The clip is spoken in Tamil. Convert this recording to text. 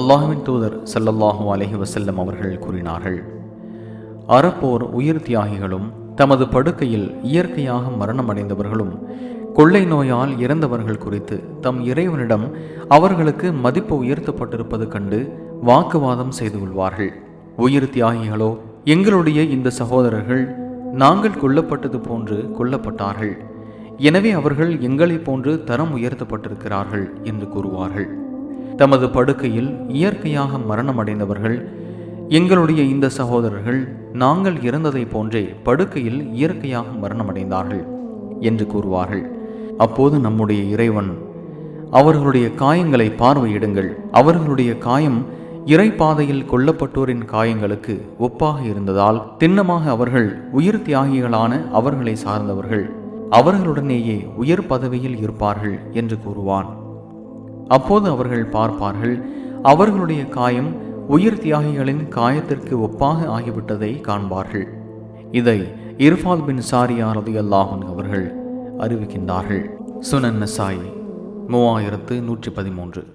அல்லாஹ்வின் தூதர் ஸல்லல்லாஹு அலைஹி வஸல்லம் அவர்கள் கூறினார்கள், அறப்போர் உயிர் தியாகிகளும் தமது படுக்கையில் இயற்கையாக மரணமடைந்தவர்களும் கொள்ளை நோயால் இறந்தவர்கள் குறித்து தம் இறைவனிடம் அவர்களுக்கு மதிப்பு உயர்த்தப்பட்டிருப்பது கண்டு வாக்குவாதம் செய்து கொள்வார்கள். உயிர் தியாகிகளோ, எங்களுடைய இந்த சகோதரர்கள் நாங்கள் கொல்லப்பட்டது போன்று கொல்லப்பட்டார்கள், எனவே அவர்கள் எங்களைப் போன்று தரம் உயர்த்தப்பட்டிருக்கிறார்கள் என்று கூறுவார்கள். தமது படுக்கையில் இயற்கையாக மரணமடைந்தவர்கள், எங்களுடைய இந்த சகோதரர்கள் நாங்கள் இறந்ததை போன்றே படுக்கையில் இயற்கையாக மரணமடைந்தார்கள் என்று கூறுவார்கள். அப்போது நம்முடைய இறைவன், அவர்களுடைய காயங்களை பார்வையிடுங்கள், அவர்களுடைய காயம் இறைப்பாதையில் கொல்லப்பட்டோரின் காயங்களுக்கு ஒப்பாக இருந்ததால் திண்ணமாக அவர்கள் உயிர் தியாகிகளான அவர்களை சார்ந்தவர்கள் அவர்களுடனேயே உயர் பதவியில் இருப்பார்கள் என்று கூறுவான். அப்போது அவர்கள் பார்ப்பார்கள், அவர்களுடைய காயம் உயிர் தியாகிகளின் காயத்திற்கு ஒப்பாக ஆகிவிட்டதை காண்பார்கள். இதை இர்ஃபாத் பின் சாரியா ரலியல்லாஹு அன்ஹு அவர்கள் அறிவிக்கின்றார்கள். சுனன் நசாயி 3113.